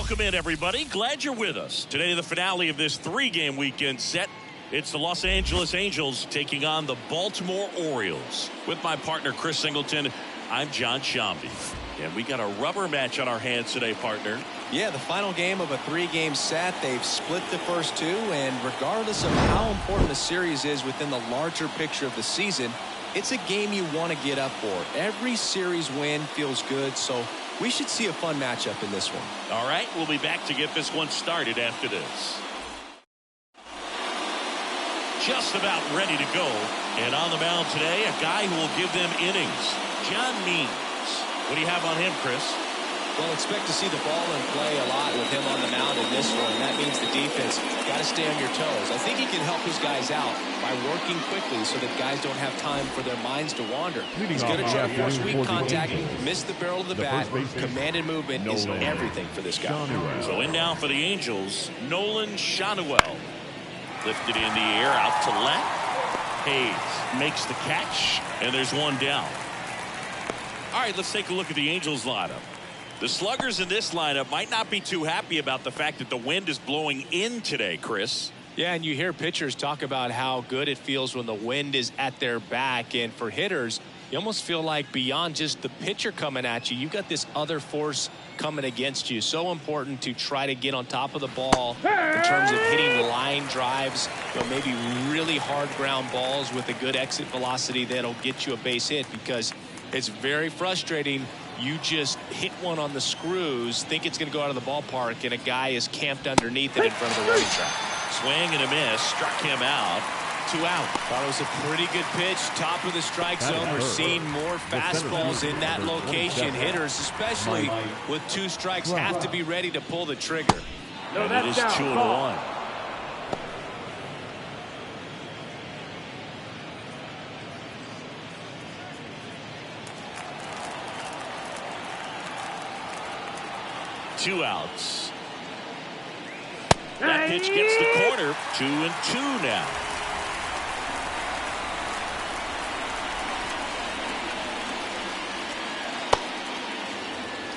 Welcome in, everybody. Glad you're with us. Today, the finale of this three-game weekend set. It's the Los Angeles Angels taking on the Baltimore Orioles. With my partner, Chris Singleton, I'm John Shambi. And we got a rubber match on our hands today, partner. Yeah, the final game of a three-game set. They've split the first two, and regardless of how important the series is within the larger picture of the season, it's a game you want to get up for. Every series win feels good, so we should see a fun matchup in this one. All right, we'll be back to get this one started after this. Just about ready to go. And on the mound today, a guy who will give them innings, John Means. What do you have on him, Chris? Well, expect to see the ball in play a lot with him on the mound in this one. That means the defense got to stay on your toes. I think he can help his guys out by working quickly so that guys don't have time for their minds to wander. He's going to try to force weak contact, miss the barrel of the bat. Commanded movement is everything for this guy. So in now for the Angels, Nolan Schanuel. Lifted in the air, out to left. Hayes makes the catch, and there's one down. All right, let's take a look at the Angels lineup. The sluggers in this lineup might not be too happy about the fact that the wind is blowing in today, Chris. Yeah, and you hear pitchers talk about how good it feels when the wind is at their back. And for hitters, you almost feel like beyond just the pitcher coming at you, you've got this other force coming against you. So important to try to get on top of the ball in terms of hitting line drives, maybe really hard ground balls with a good exit velocity that'll get you a base hit, because it's very frustrating. You just hit one on the screws, think it's going to go out of the ballpark, and a guy is camped underneath it in front of the running track. Swing and a miss, struck him out. 2 out. Thought it was a pretty good pitch, top of the strike zone. We're seeing more fastballs in that location. Hitters, especially with 2 strikes, have to be ready to pull the trigger. And it is 2-1. Two outs. That pitch gets the corner. 2-2 now.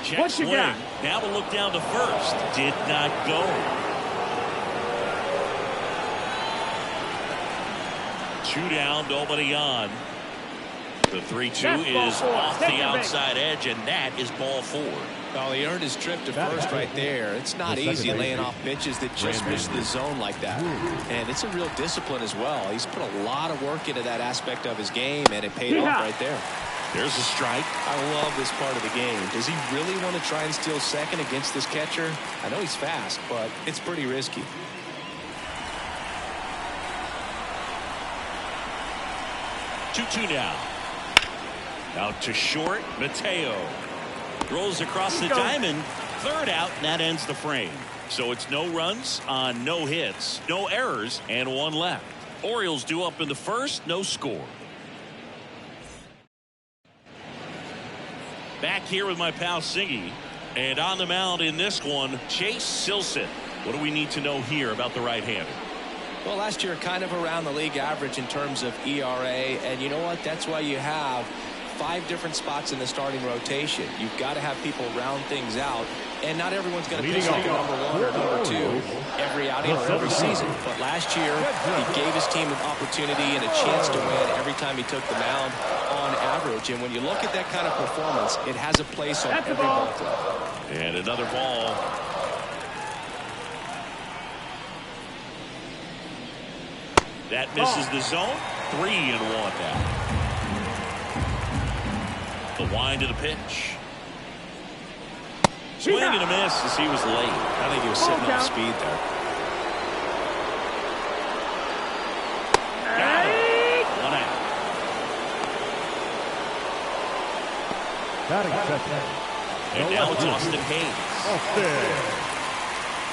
Check swing. Now a look down to first. Did not go. Two down, nobody on. The 3-2 is off the outside edge, and that is ball 4. Well, he earned his trip to first right there. It's not easy laying off pitches that just miss the zone like that. And it's a real discipline as well. He's put a lot of work into that aspect of his game, and it paid off right there. There's a strike. I love this part of the game. Does he really want to try and steal second against this catcher? I know he's fast, but it's pretty risky. Two now. Out to short, Mateo. Rolls across the diamond. Third out, and that ends the frame. So it's no runs on no hits, no errors, and 1 left. Orioles due up in the first, no score. Back here with my pal Singy. And on the mound in this one, Chase Silseth. What do we need to know here about the right-hander? Well, last year kind of around the league average in terms of ERA. And you know what? That's why you have 5 different spots in the starting rotation. You've got to have people round things out, and not everyone's going to pitch like a number 1 or number 2 every outing or every season. But last year, he gave his team an opportunity and a chance to win every time he took the mound on average. And when you look at that kind of performance, it has a place on every ball club. And another ball. That misses the zone. 3-1 now. The wind of the pitch. Swing and a miss as he was late. I think he was sitting off speed there. Got it. 1 out. And now it's Austin Hayes.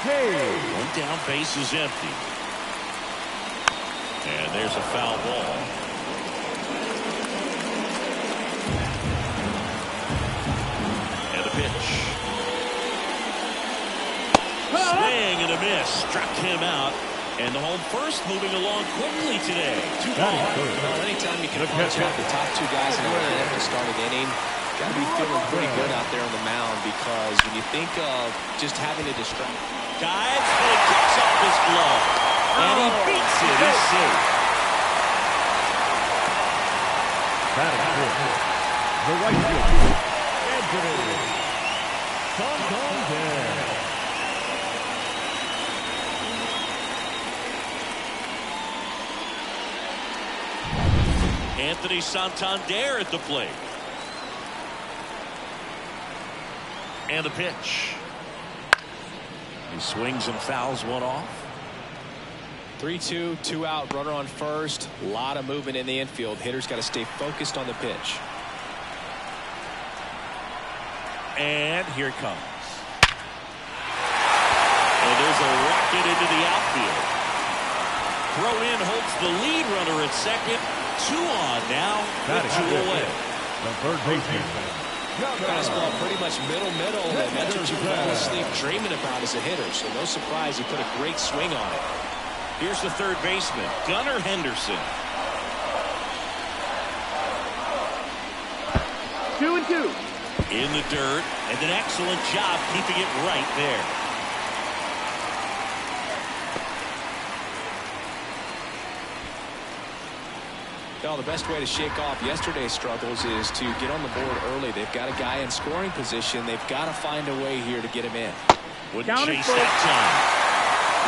One down, base is empty. And there's a foul ball. Pitch. Swing and a miss. Struck him out. And the home first moving along quickly today. 2 balls. Well, anytime you can punch out the top 2 guys in the lineup to start an inning, Got to be feeling pretty good out there on the mound, because when you think of just having to distract. Dives, but it kicks off his glove. And he beats it. He's safe. The right fielder, Anthony Santander. Anthony Santander at the plate. And the pitch. He swings and fouls one off. 3-2, 2 out, runner on first. A lot of movement in the infield. Hitter's got to stay focused on the pitch. And here it comes. And there's a rocket into the outfield. Throw in holds the lead runner at second. 2 on now, with 2 away. The third baseman. Fastball pretty much middle, and that's what you fall asleep dreaming about as a hitter. So no surprise he put a great swing on it. Here's the third baseman, Gunnar Henderson. 2-2. In the dirt, and an excellent job keeping it right there. Well, the best way to shake off yesterday's struggles is to get on the board early. They've got a guy in scoring position. They've got to find a way here to get him in. Wouldn't chase that time.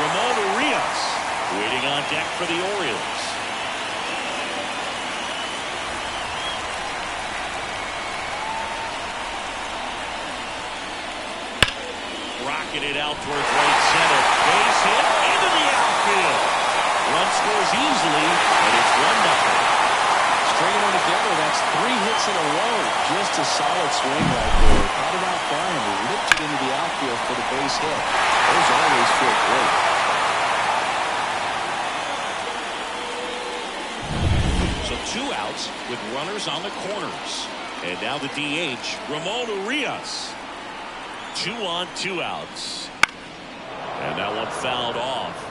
Ramon Urias waiting on deck for the Orioles. Rocketed out towards right center. Base hit into the outfield. Run scores easily, and it's 1-0. Stringing them together, that's 3 hits in a row. Just a solid swing right there. Caught it out fine and lifted into the outfield for the base hit. Those always feel great. So 2 outs with runners on the corners. And now the DH, Ramon Urias. 2 on, 2 outs. And that one fouled off.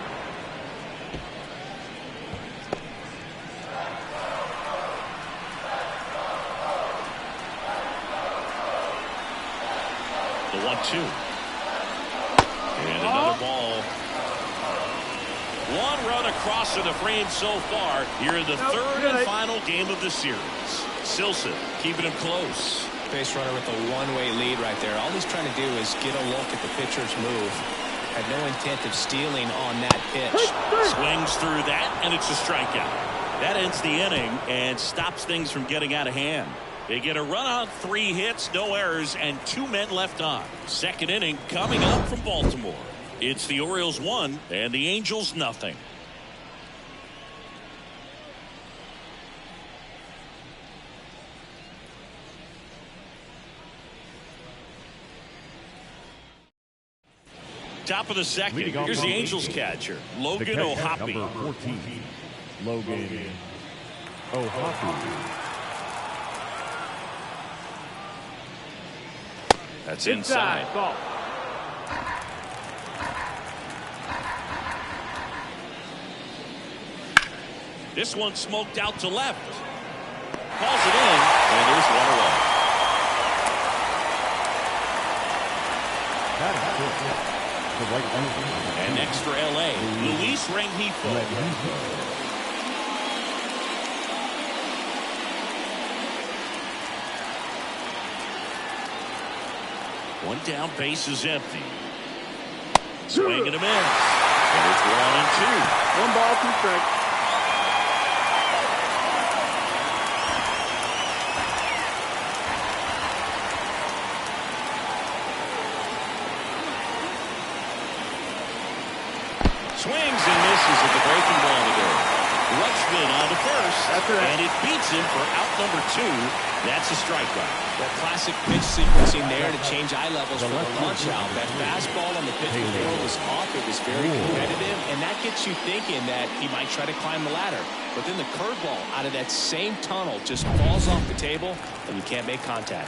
The 1-2. And another ball. 1 run across in the frame so far here in the third and final game of the series. Silson keeping him close. Base runner with a one-way lead right there. All he's trying to do is get a look at the pitcher's move. Had no intent of stealing on that pitch. Swings through that, and it's a strikeout. That ends the inning and stops things from getting out of hand. They get a run on 3 hits, no errors, and 2 men left on. Second inning coming up from Baltimore. It's the Orioles 1 and the Angels nothing. Top of the second. Here's the Angels catcher, Logan O'Hoppe. Number 14, Logan O'Hoppe. That's inside. Ball. This one smoked out to left. Calls it in, and there's 1 away. The right fielder. And next for L.A., Luis Rengifo. One down, base is empty. Swing and a miss. And it's 1-2. 1 ball, 2 strikes. Swings and misses at the breaking ball today. Rutschman on to first, and it beats him for out number 2. That's a strikeout. That classic pitch sequencing there to change eye levels for the punch out. That fastball on the pitch before was off. It was very competitive, and that gets you thinking that he might try to climb the ladder. But then the curveball out of that same tunnel just falls off the table, and you can't make contact.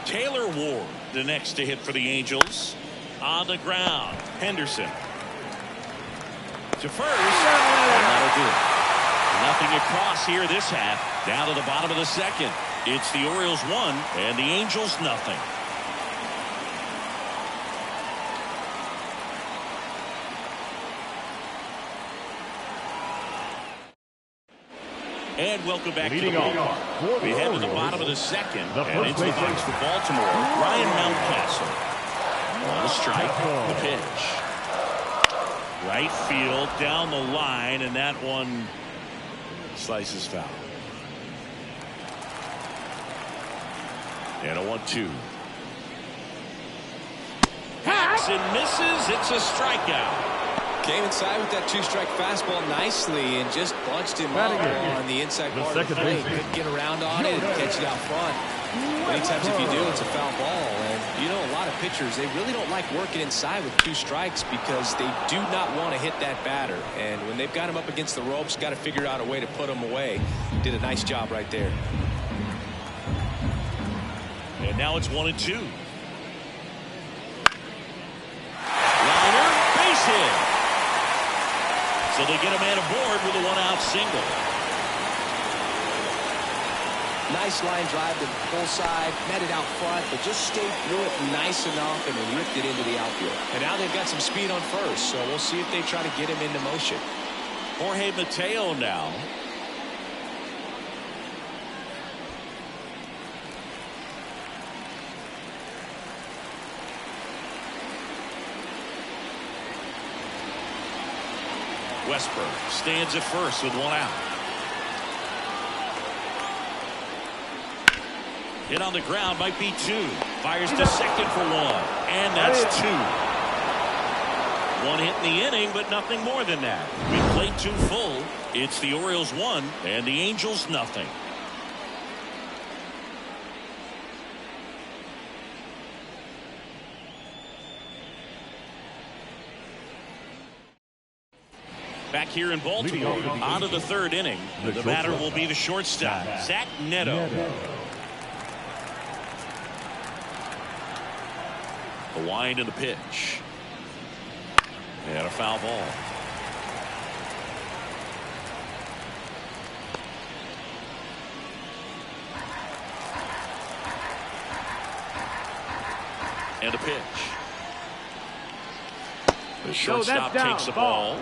Taylor Ward, the next to hit for the Angels. On the ground, Henderson. To first, and that'll do it. Nothing across here this half. Down to the bottom of the second. It's the Orioles 1 and the Angels nothing. And welcome back to the ball. We head to the bottom of the second and into the box for Baltimore. Ryan Mountcastle on the strike. The pitch. Right field down the line, and that one slices foul. And a 1-2. Hacks and misses. It's a strikeout. Came inside with that two-strike fastball nicely and just bunched him up on the inside part of the plate. Couldn't get around on it and catch it out front. Many times if you do, it's a foul ball. And you know, a lot of pitchers, they really don't like working inside with 2 strikes because they do not want to hit that batter. And when they've got him up against the ropes, got to figure out a way to put him away. Did a nice job right there. And now it's 1-2. Liner, base hit. So they get a man aboard with a 1-out single. Nice line drive to the pull side, met it out front, but just stayed through it nice enough and ripped it into the outfield. And now they've got some speed on first, so we'll see if they try to get him into motion. Jorge Mateo now. Westberg stands at first with 1 out. Hit on the ground, might be 2. Fires to second for 1. And that's 2. 1 hit in the inning, but nothing more than that. We played 2 full. It's the Orioles 1 and the Angels nothing. Back here in Baltimore, on to the 3rd inning. The batter will be the shortstop, Zach Neto. The wind and the pitch. And a foul ball. And a pitch. The shortstop takes the ball.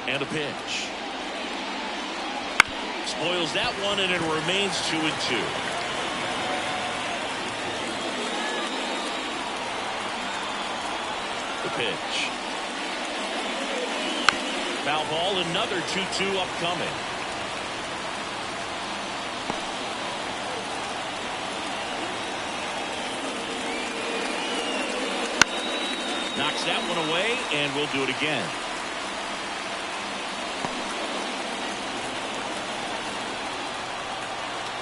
And a pitch. Spoils that one, and it remains 2-2. The pitch. Foul ball, another 2-2 upcoming. Knocks that one away, and we'll do it again.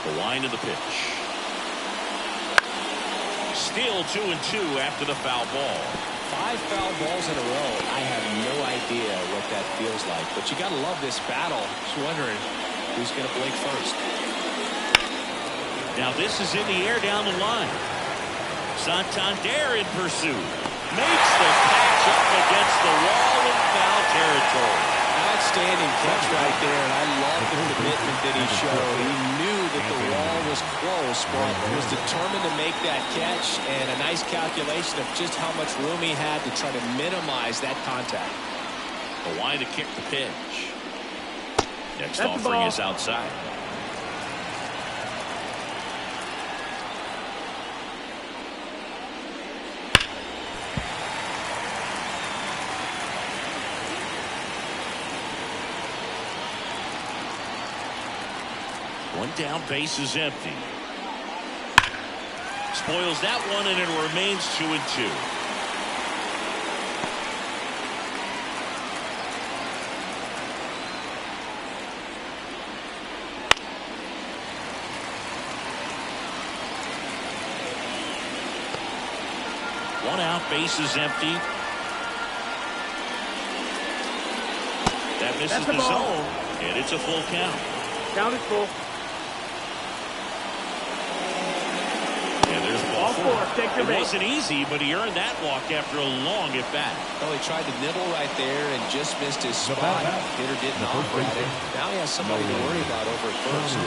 The wind of the pitch. Still 2-2 after the foul ball. 5 foul balls in a row. I have no idea what that feels like, but you got to love this battle. Just wondering who's going to blink first. Now this is in the air down the line. Santander in pursuit. Makes the catch up against the wall in foul territory. Outstanding catch right there, and I love the commitment that he showed. He knew that the wall was close, but was determined to make that catch, and a nice calculation of just how much room he had to try to minimize that contact. The wind to kick the pitch. Next offering is outside. One down, base is empty. Spoils that one, and it remains 2-2. One out, base is empty. That misses the zone, and it's a full count. Count is full. 4, take your It base. wasn't easy, but he earned that walk after a long at bat. Well, he tried to nibble right there and just missed his spot. Hitter didn't offer at it. Now he has somebody to worry about over at first.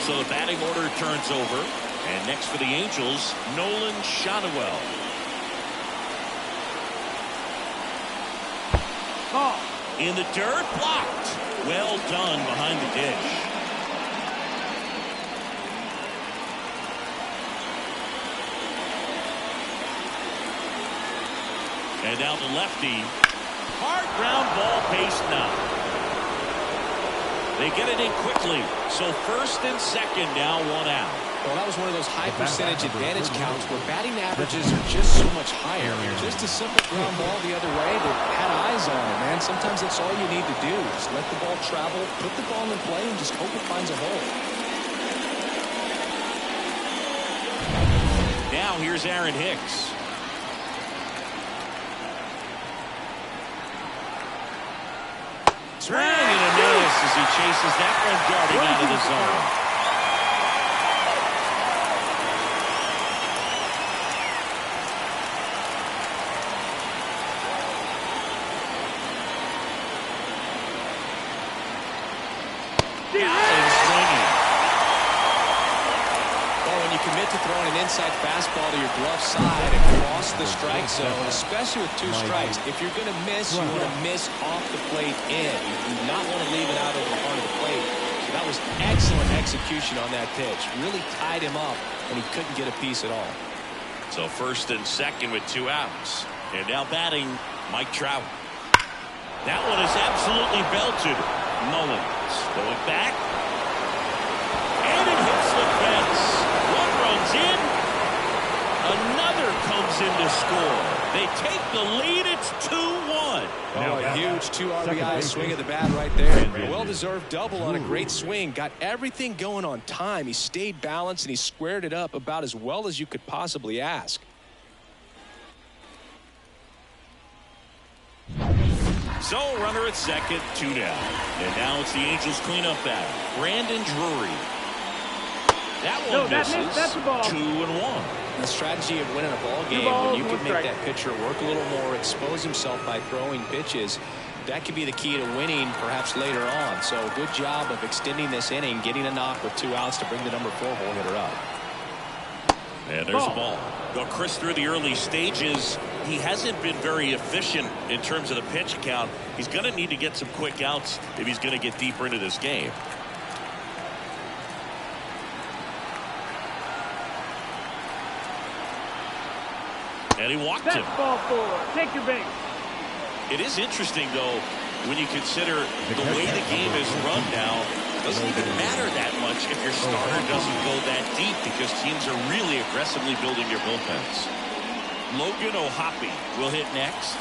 So the batting order turns over. And next for the Angels, Nolan Shotwell. Ball. In the dirt, blocked. Well done behind the dish. And now the lefty. Hard ground ball, base now. They get it in quickly. So first and second now, 1 out. Well, that was one of those high percentage advantage counts where batting averages are just so much higher. Just a simple ground ball the other way that had eyes on it, man. Sometimes that's all you need to do. Just let the ball travel, put the ball in play, and just hope it finds a hole. Now here's Aaron Hicks. Swing and a miss as he chases that one darting out of the zone. Commit to throwing an inside fastball to your glove side across the strike zone, especially with 2 strikes. If you're going to miss, you want to miss off the plate in. You do not want to leave it out over the front of the plate. So that was excellent execution on that pitch. Really tied him up, and he couldn't get a piece at all. So first and second with 2 outs. And now batting, Mike Trout. That one is absolutely belted. Mullins going back. And it hits the fence. In. Another comes in to score. They take the lead. It's 2-1. Oh, a huge 2 RBI swing of the bat right there. A well-deserved double on a great swing. Got everything going on time. He stayed balanced and he squared it up about as well as you could possibly ask. So runner at second, 2 down. And now it's the Angels cleanup batter, Brandon Drury. That one misses. That's a ball. 2-1. The strategy of winning a ball game when you can make that pitcher work a little more, expose himself by throwing pitches, that could be the key to winning perhaps later on. So good job of extending this inning, getting a knock with 2 outs to bring the number 4 hole hitter up. And there's a ball. Well, Chris, through the early stages, he hasn't been very efficient in terms of the pitch count. He's going to need to get some quick outs if he's going to get deeper into this game. And he walked him. That's ball 4. Take your base. It is interesting, though, when you consider the way the game is run now. It doesn't even matter that much if your starter doesn't go that deep because teams are really aggressively building their bullpens. Logan O'Hoppe will hit next.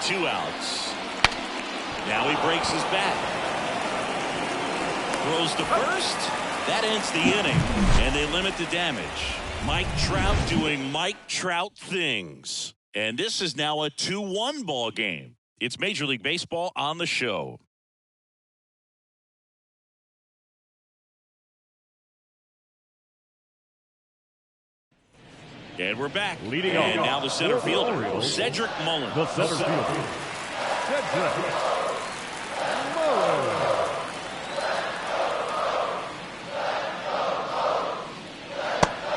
Two outs. Now he breaks his bat. Throws to first. That ends the inning, and they limit the damage. Mike Trout doing Mike Trout things. And this is now a 2-1 ball game. It's Major League Baseball on the show. And we're back. Leading and off. now the center fielder, Orioles. Cedric Mullins. The center fielder, Cedric Mullins.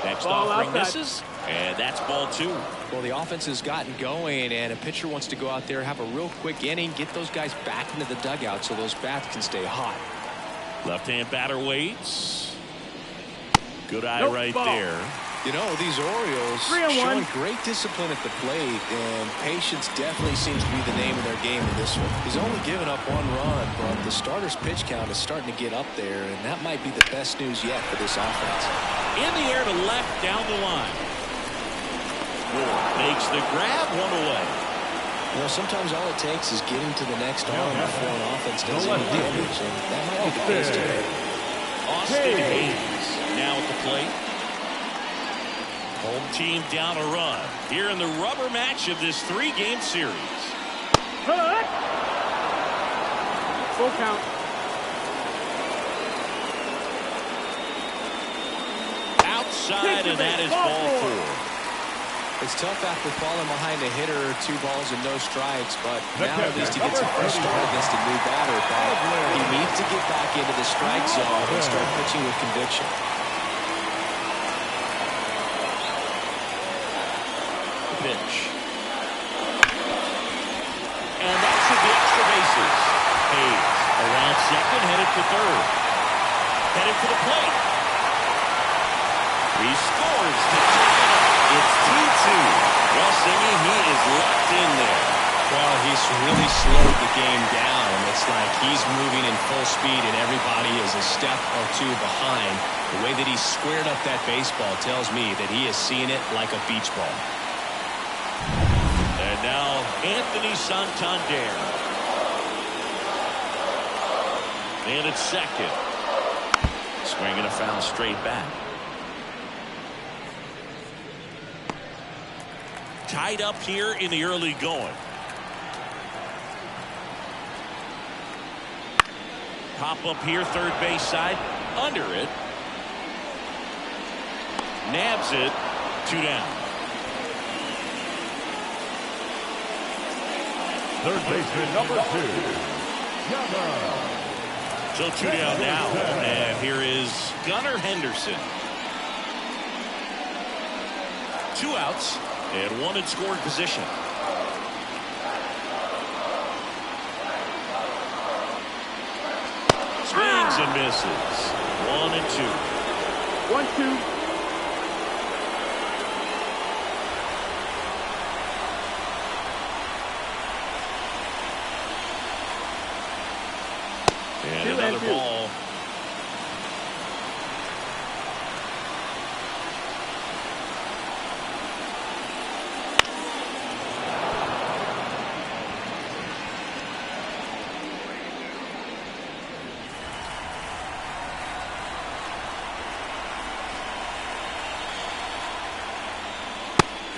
Next Ball offering outside. misses, and that's ball 2. Well, the offense has gotten going, and a pitcher wants to go out there, have a real quick inning, get those guys back into the dugout so those bats can stay hot. Left-hand batter waits. Good eye Nope, right ball. there. You know, these Orioles 3-1. showing great discipline at the plate, and patience definitely seems to be the name of their game in this one. He's only given up 1 run, but the starter's pitch count is starting to get up there, and that might be the best news yet for this offense. In the air to left, down the line. Ward makes the grab, 1 away. You know, sometimes all it takes is getting to the next arm before an offense does any damage, and that might be the case today. Austin Hayes now at the plate. Home team down a run here in the rubber match of this 3-game series. Hut. Full count. outside, and that is ball 4. It's tough after falling behind a hitter, 2 balls and no strikes, but now at least he gets a fresh start against a new batter. But he needs to get back into the strike zone and start pitching with conviction. Pitch. And that should be extra bases. Hayes around second, headed for third. Headed for the plate. He scores to tie it up. It's 2-2. Well, Singy, he is locked in there. Well, he's really slowed the game down. It's like he's moving in full speed and everybody is a step or 2 behind. The way that he squared up that baseball tells me that he is seeing it like a beach ball. And now Anthony Santander. And it's second. Swinging a foul straight back. Tied up here in the early going. Pop up here, third base side. Under it. Nabs it. 2 down. Third baseman number 2. Gunnar. So 2 down now. And here is Gunnar Henderson. 2 outs. And 1 in scoring position. Swings and misses. 1 and 2. 1-2. And another ball.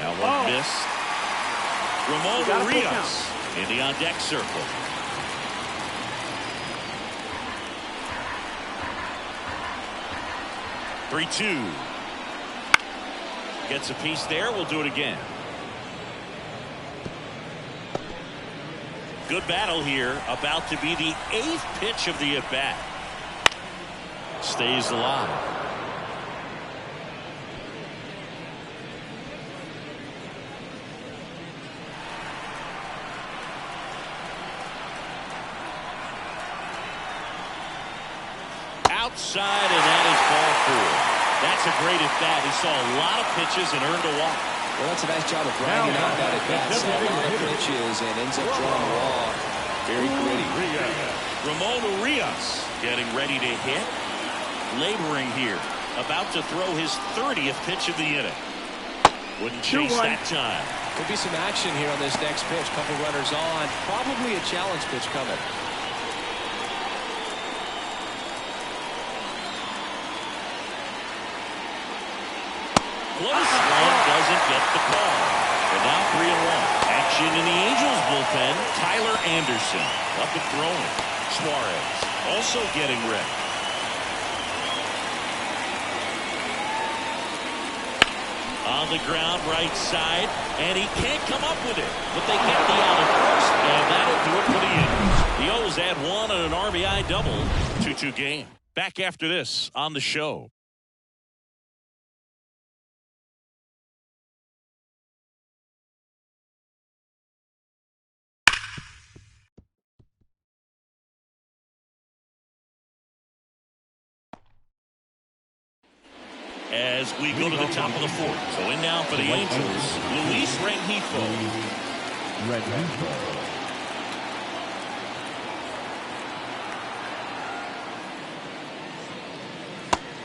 Now one missed. Ramon Urias in the on-deck circle. Three-2. Gets a piece there. We'll do it again. Good battle here. About to be the 8th pitch of the at-bat. Stays alive. Outside, and that is ball 4. That's a great at-bat. He saw a lot of pitches and earned a walk. Well, that's a nice job of grinding out that at-bat. Saw a lot of pitches and ends up drawing a walk. Very gritty. Ramon Urias getting ready to hit. Laboring here. About to throw his 30th pitch of the inning. Wouldn't chase that time. Could be some action here on this next pitch. Couple runners on. Probably a challenge pitch coming. Close one, doesn't get the call. And now 3-1. Action in the Angels bullpen. Tyler Anderson up and throwing. Suarez also getting ready. On the ground, right side, and he can't come up with it. But they get the out at first, and that'll do it for the Angels. The O's add 1 on an RBI double. 2-2 game. Back after this on the show. As we go to the top of the 4th. So in now for the Angels, Luis Rengifo.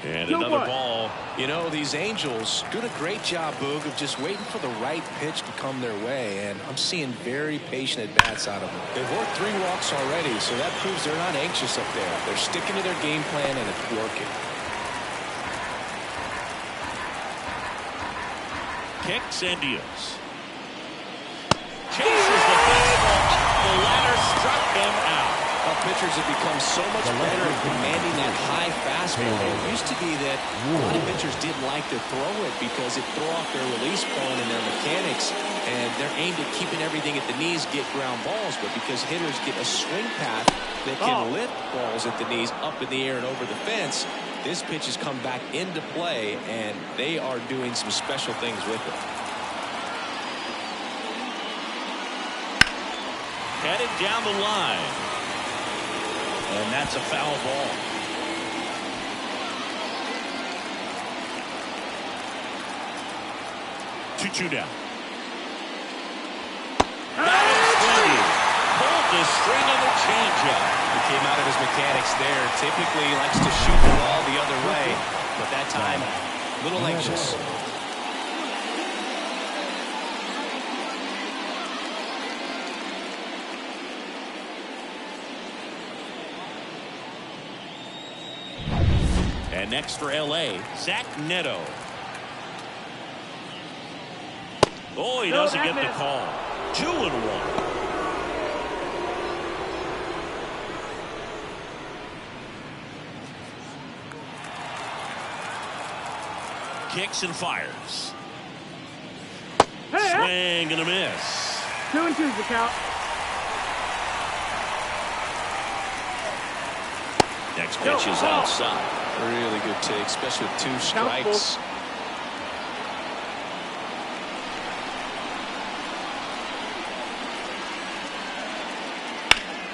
And another ball. You know, these Angels doing a great job, Boog, of just waiting for the right pitch to come their way. And I'm seeing very patient at-bats out of them. They've worked 3 walks already, so that proves they're not anxious up there. They're sticking to their game plan, and it's working. Kicks and deals. Chases the fastball up the ladder, struck him out. Our pitchers have become so much better at commanding that high fastball. It used to be that a lot of pitchers didn't like to throw it because it threw off their release point and their mechanics, and they're aimed at keeping everything at the knees, get ground balls. But because hitters get a swing path that can lift balls at the knees up in the air and over the fence, this pitch has come back into play, and they are doing some special things with it. Headed down the line. And that's a foul ball. Two down. Pulled the string of the changeup. He came out of his mechanics there. Typically he likes to shoot the ball the other way, but that time a little anxious. And next for LA, Zach Neto. Oh, he doesn't get the call. 2-1. Kicks and fires. Swing and a miss. 2-2 the count. Next pitch is outside. Really good take, especially with 2 strikes.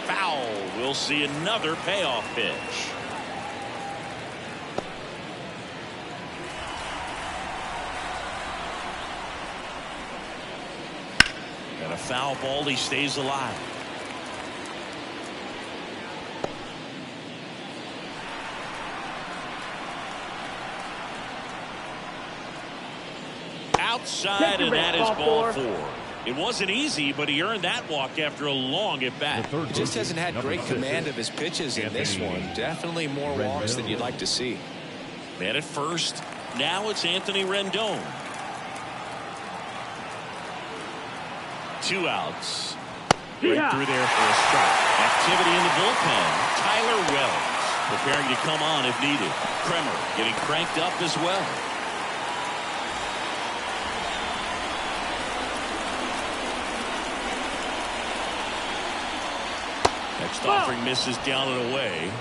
Foul. We'll see another payoff pitch. And a foul ball. He stays alive. Outside, and that is ball 4. It wasn't easy, but he earned that walk after a long at-bat. He just hasn't had great command of his pitches in this one. Definitely more walks than you'd like to see. Man at first. Now it's Anthony Rendon. 2 outs. Right through there for a strike. Activity in the bullpen. Tyler Wells preparing to come on if needed. Kremer getting cranked up as well. Next offering misses down and away.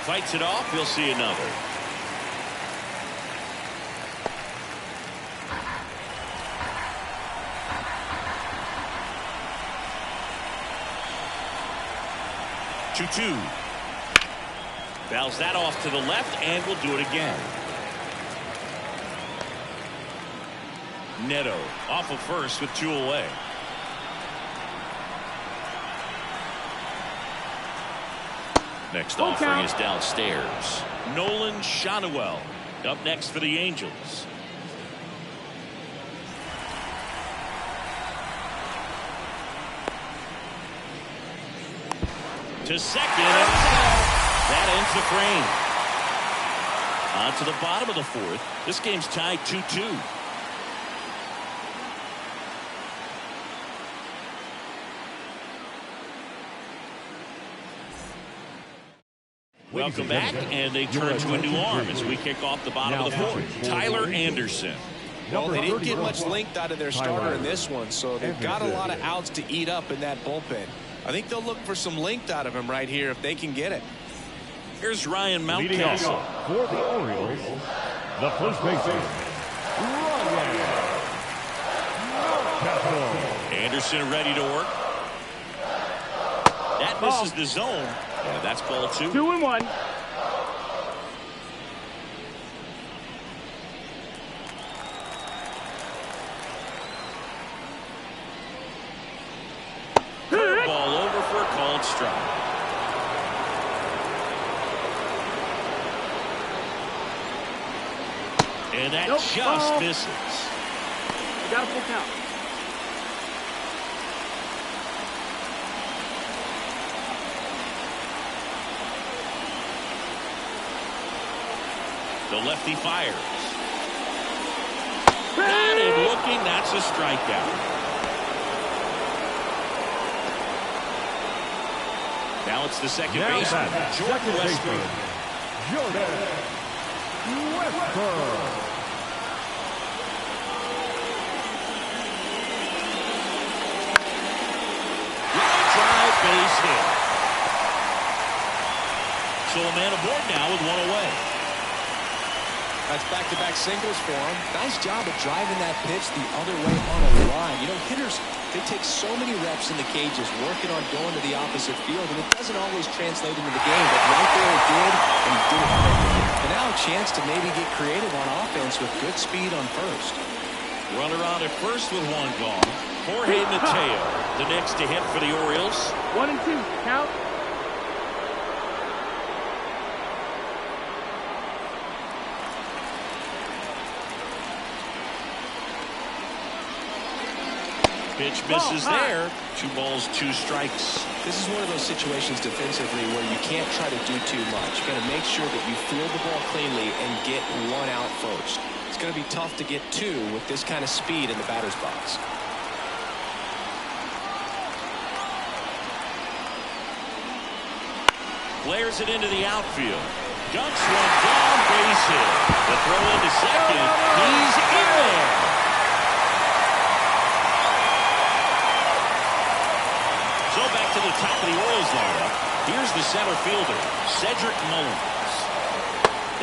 Fights it off. We'll see another. Two. Fouls that off to the left, and we'll do it again. Neto off of first with 2 away. Next offering is downstairs. Nolan Shotwell up next for the Angels. To second, and that ends the frame. On to the bottom of the 4th. This game's tied 2-2. Welcome back, and they turn to a new arm as we kick off the bottom of the 4th. Tyler Anderson. Well, they didn't get much length out of their starter in this one, so they've got a lot of outs to eat up in that bullpen. I think they'll look for some length out of him right here if they can get it. Here's Ryan Mountcastle. For the Orioles, the first baseman, Ryan Mountcastle. Anderson ready to work. That misses the zone. And that's ball 2. 2-1. Ball over for a called strike. And that just misses. Got a full count. The lefty fires. looking. That's a strikeout. Now it's the second baseman, Jordan Westburg. Jordan Westburg. Drive, base hit. So a man aboard now with one away. That's back-to-back singles for him. Nice job of driving that pitch the other way on a line. You know, hitters, they take so many reps in the cages working on going to the opposite field, and it doesn't always translate into the game, but right there it did, and he did it perfectly. And now a chance to maybe get creative on offense with good speed on first. Runner on at first with one gone. Jorge Mateo, the next to hit for the Orioles. 1 and 2. Count. Pitch misses there. 2 balls, 2 strikes. This is one of those situations defensively where you can't try to do too much. You got to make sure that you field the ball cleanly and get one out first. It's going to be tough to get 2 with this kind of speed in the batter's box. Flares it into the outfield. Dunks one down, base hit. The throw into second. He's in there. So back to the top of the Orioles lineup. Here's the center fielder, Cedric Mullins.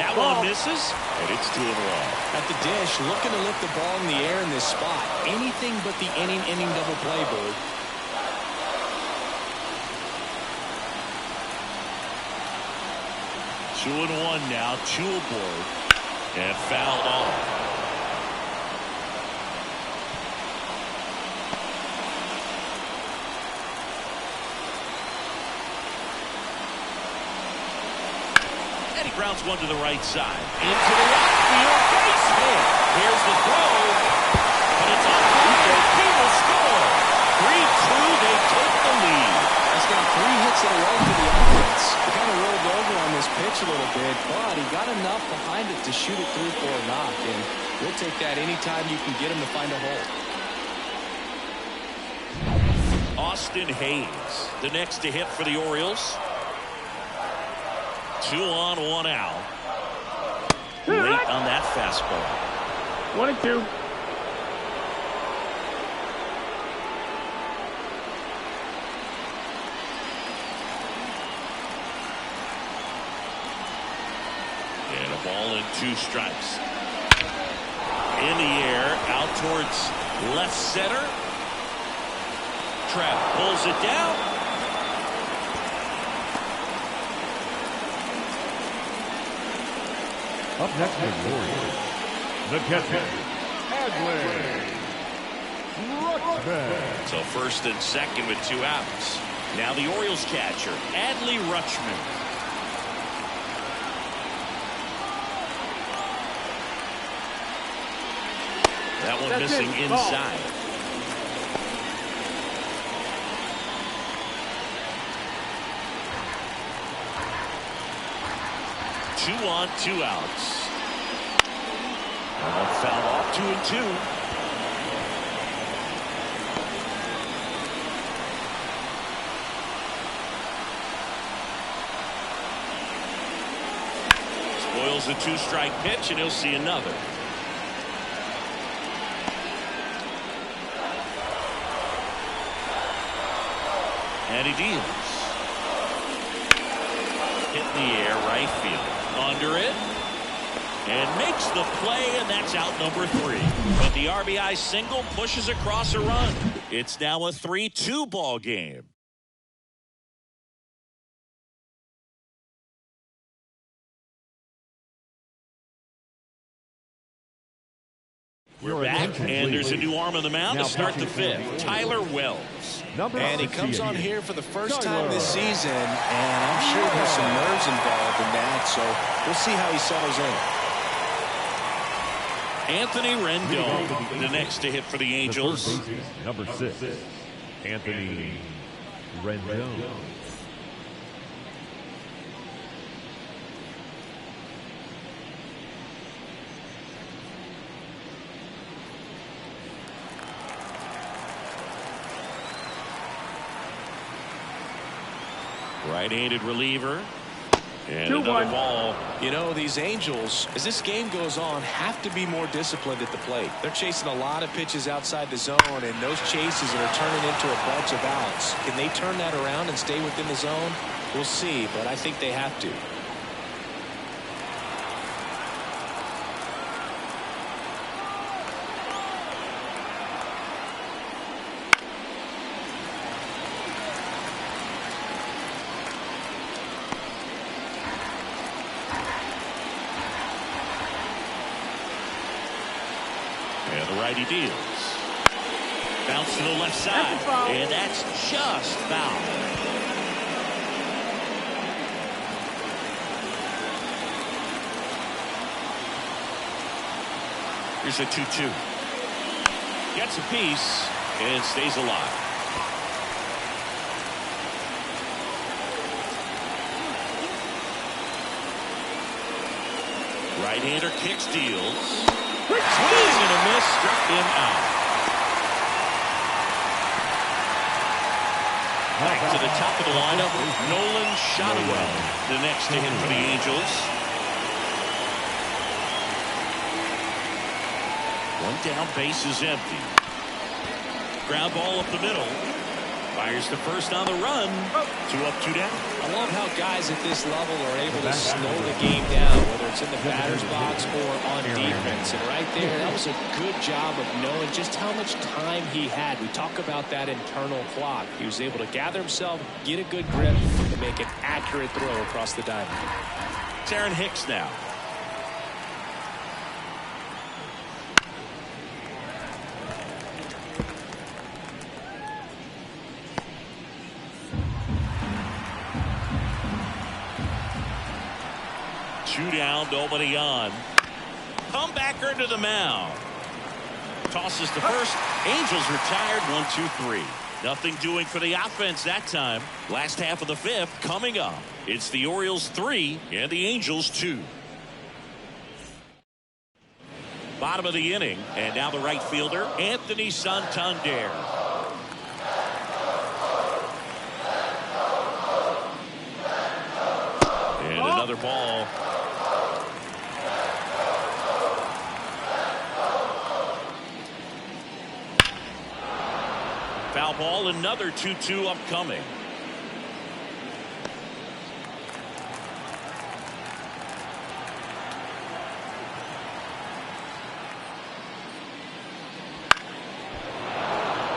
That one misses, and it's 2 in a row. At the dish, looking to lift the ball in the air in this spot. Anything but the inning double play, Bird. Two and one now, 2 aboard, and fouled off. And he grounds one to the right side. Into the outfield, base hit. Here's the throw, but it's on fire. He will score. 3-2, they take the lead. He's got 3 hits in a row for the offense. He kind of rolled over on this pitch a little bit, but he got enough behind it to shoot it through for a knock, and we'll take that anytime you can get him to find a hole. Austin Hayes, the next to hit for the Orioles. 2 on, 1 out. Late on that fastball. 1 and 2. And a ball and 2 strikes. In the air, out towards left center. Trout pulls it down. Up next for the Orioles, the catcher, Adley Rutschman. So first and second with 2 outs. Now the Orioles catcher, Adley Rutschman. That one missing inside. Two on, 2 outs. That one fouled off, 2 and 2. Spoils a 2-strike pitch, and he'll see another. And he deals. Hit in the air, right field. Under it. And makes the play, and that's out number 3. But the RBI single pushes across a run. It's now a 3-2 ball game. We're back, and there's a new arm on the mound to start the 5th. Tyler Wells. And he comes on here for the first time this season, and I'm sure there's some nerves involved in that, so we'll see how he settles in. Anthony Rendon, the next to hit for the Angels. Number 6, Anthony Rendon. Right-handed reliever. And 2-1. another ball. You know, these Angels, as this game goes on, have to be more disciplined at the plate. They're chasing a lot of pitches outside the zone, and those chases are turning into a bunch of outs. Can they turn that around and stay within the zone? We'll see, but I think they have to. And the righty deals. Bounce to the left side. And that's just foul. Here's a 2-2. Gets a piece and stays alive. Right-hander kicks, deals. Swing and a miss, struck him out. Back to the top of the lineup, Nolan Shotwell, the next to hit for the Angels. One down, base is empty. Ground ball up the middle. Fires to first on the run. 2 up, 2 down. I love how guys at this level are able to slow the game down, whether it's in the batter's box or on defense. And right there, that was a good job of knowing just how much time he had. We talk about that internal clock. He was able to gather himself, get a good grip, and make an accurate throw across the diamond. It's Aaron Hicks now. Two down, nobody on. Comebacker to the mound. Tosses to first. Angels retired. 1-2-3. Nothing doing for the offense that time. Last half of the fifth coming up. It's the Orioles 3 and the Angels 2. Bottom of the inning, and now the right fielder, Anthony Santander. And another ball. Foul ball, another 2-2 upcoming.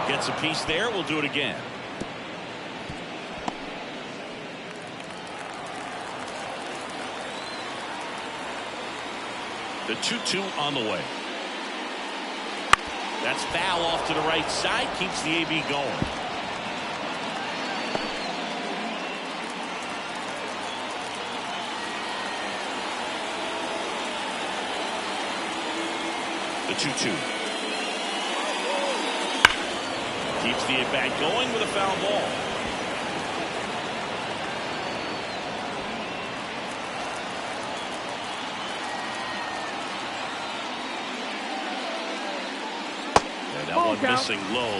Gets a piece there. We'll do it again. The 2-2 on the way. That's foul off to the right side. Keeps the AB going. The 2-2. Keeps the at-bat going with a foul ball. And that one missing low.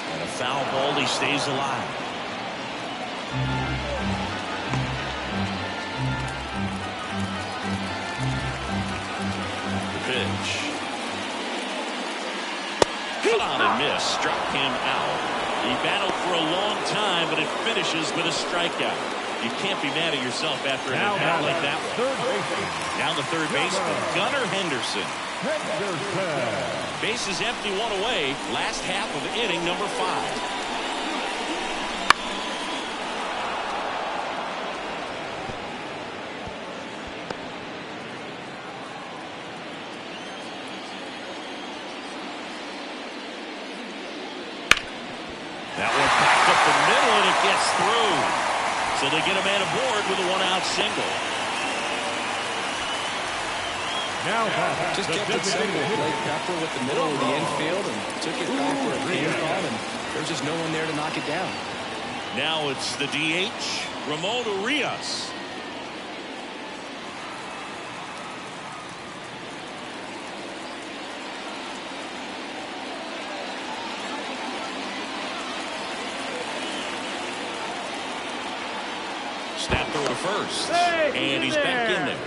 And a foul ball. He stays alive. On and miss, struck him out. He battled for a long time, but it finishes with a strikeout. You can't be mad at yourself after an at-bat like that one. Now the third baseman, Gunnar Henderson. Base is empty, one away. Last half of inning number 5. That one packed up the middle, and it gets through. So they get a man aboard with a one-out single. Now just kept it simple. Played Pepper with the middle of the infield and took it back where it came from, and there's just no one there to knock it down. Now it's the DH, Ramon Urias. throw to first. Hey, and he's back in there.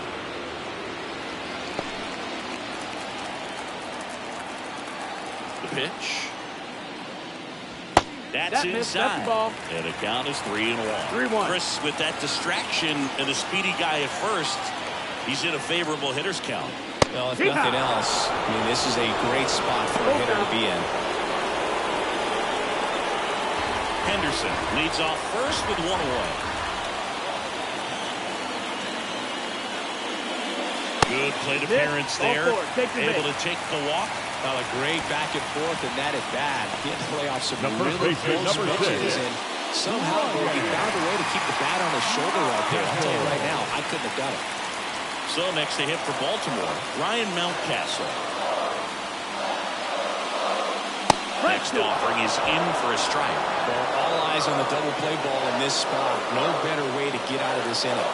The pitch. That's inside. That's ball. And the count is 3-1. 3-1. Chris, with that distraction and the speedy guy at first, he's in a favorable hitter's count. Well, if nothing else, I mean, this is a great spot for a hitter to be in. Henderson leads off first with 1 away. Good plate appearance there. Able to take the walk. Well, a great back and forth, and that at bat. He had to play off some really close pitches, and somehow he found a way to keep the bat on his shoulder right there. I'll tell you right now, I couldn't have done it. So next to hit for Baltimore, Ryan Mountcastle. Next offering is in for a strike. Well, all eyes on the double play ball in this spot. No better way to get out of this inning.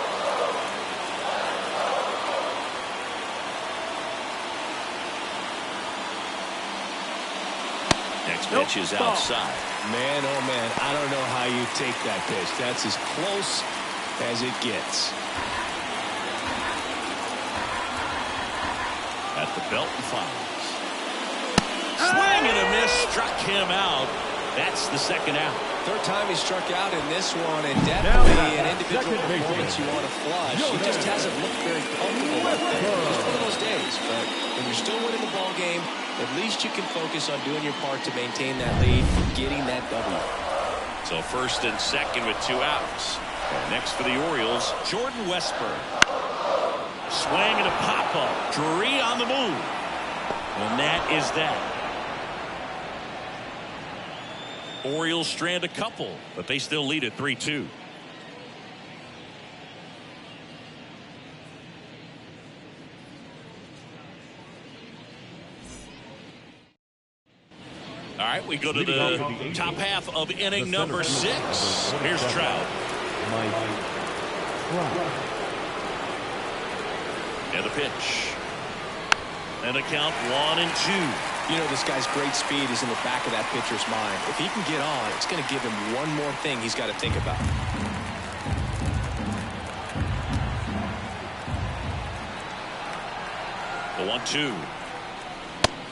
Next pitch is outside. Man, oh man, I don't know how you take that pitch. That's as close as it gets. At the belt and fires. Swing and a miss, struck him out. That's the second out. Third time he struck out in this one, and definitely an individual performance you want to flush. He just hasn't looked very comfortable up there. Just one of those days. But when you're still winning the ball game, at least you can focus on doing your part to maintain that lead and getting that W. So first and second with 2 outs. And next for the Orioles, Jordan Westburg. Swing and a pop-up. Drury on the move. And that is that. Orioles strand a couple, but they still lead at 3-2. All right, we go to the top half of inning number 6. Here's Trout. Mike Trout. And the pitch. And the count 1-2. You know, this guy's great speed is in the back of that pitcher's mind. If he can get on, it's going to give him one more thing he's got to think about. The 1-2.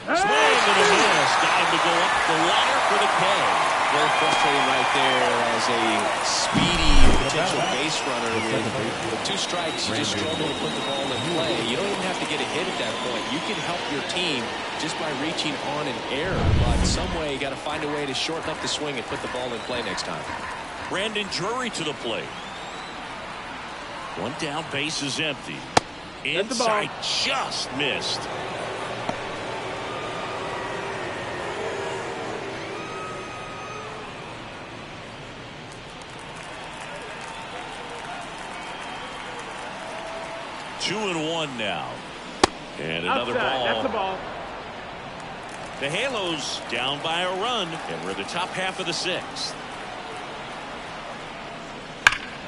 Swing and a miss. Got him to go up the ladder for the K. Very frustrating right there as a speedy potential base runner. With 2 strikes, you just struggle to put the ball in play. You don't even have to get a hit at that point. You can help your team just by reaching on an error. But some way, you got to find a way to shorten up the swing and put the ball in play next time. Brandon Drury to the plate. 1 down, base is empty. Inside, just missed. Two and 1 now. And another ball. That's the ball. The Halos down by a run, and we're the top half of the 6th.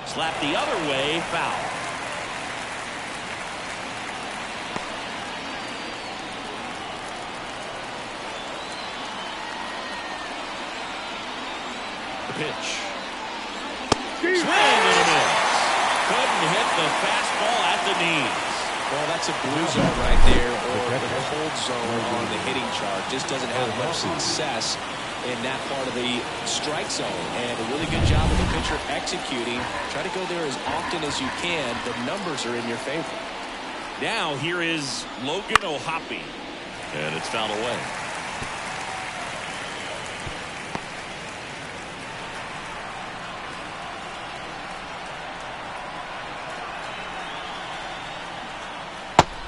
Slap the other way, foul. The pitch. Swing and a miss. Couldn't hit the fastball at the knees. Well, that's a blue zone right there, or the cold zone on the hitting chart. Just doesn't have much success in that part of the strike zone. And a really good job of the pitcher executing. Try to go there as often as you can. The numbers are in your favor. Now here is Logan O'Hoppe. And it's fouled away.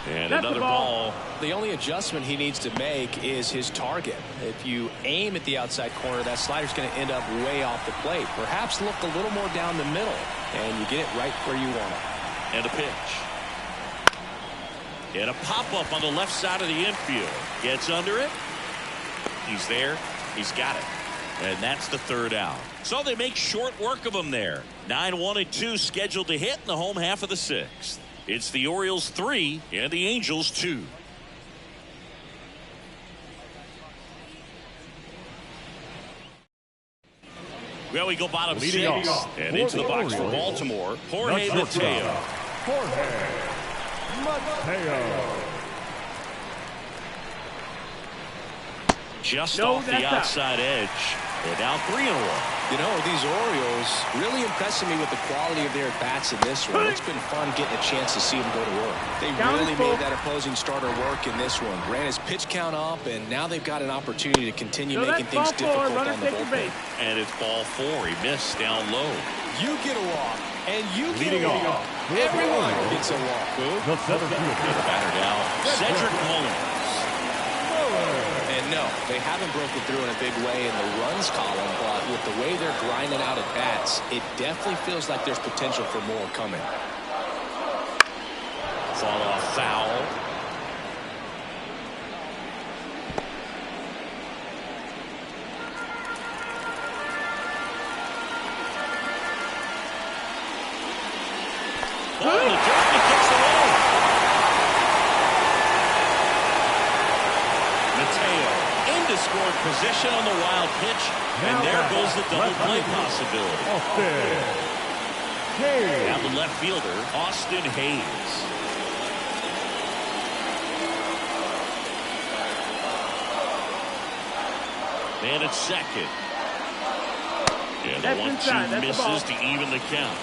And another ball. The only adjustment he needs to make is his target. If you aim at the outside corner, that slider's going to end up way off the plate. Perhaps look a little more down the middle, and you get it right where you want it. And a pitch. And a pop-up on the left side of the infield. Gets under it. He's there. He's got it. And that's the 3rd out. So they make short work of him there. 9-1-2 scheduled to hit in the home half of the 6th. It's the Orioles 3 and the Angels 2. Well, we go bottom Leading 6. off And into the for box for Orioles, Baltimore, Jorge the shortstop, Mateo. Jorge Mateo. Just No, off the that's out. outside edge. They're down 3 in a row. You know, these Orioles really impressing me with the quality of their bats in this one. It's been fun getting a chance to see them go to work. They really made that opposing starter work in this one. Ran his pitch count up, and now they've got an opportunity to continue making things difficult on the bullpen. And it's ball 4. He missed down low. You get a walk, and you get Leading a walk. off, Everyone gets a walk, Boog. the center The fielder, batter now, Cedric Mullins. And no, they haven't broken through in a big way in the runs column, but with the way they're grinding out at bats, it definitely feels like there's potential for more coming. Fall off foul. Ball in the dirt, he gets the ball. Mateo into scoring position on the wild pitch, and there goes the double play possibility. Austin Hayes. Now the left fielder, Austin Hayes. And it's second. Yeah, the That's 1-2 inside. That's the ball. misses to even the count.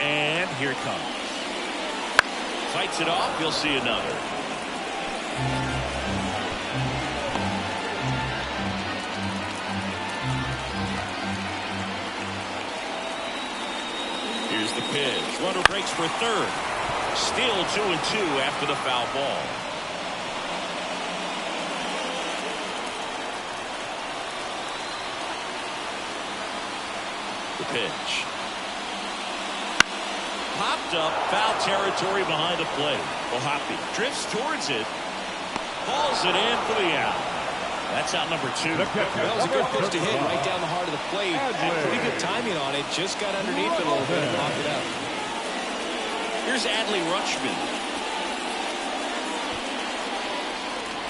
And here it comes. Fights it off. You'll see another. Here's the pitch. Runner breaks for third. Still 2-2 after the foul ball. The pitch. Popped up, foul territory behind the plate. Ohapi drifts towards it, hauls it in for the out. That's out number 2. Well, it was a good pitch to hit right down the heart of the plate. Had pretty good timing on it. Just got underneath it a little bit and popped it up. Here's Adley Rutschman.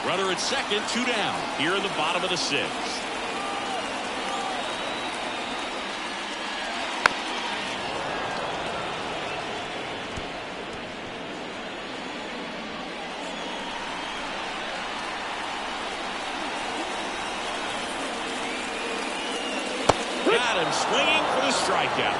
Runner at second, 2 down. Here in the bottom of the 6th. Got him swinging for the strikeout.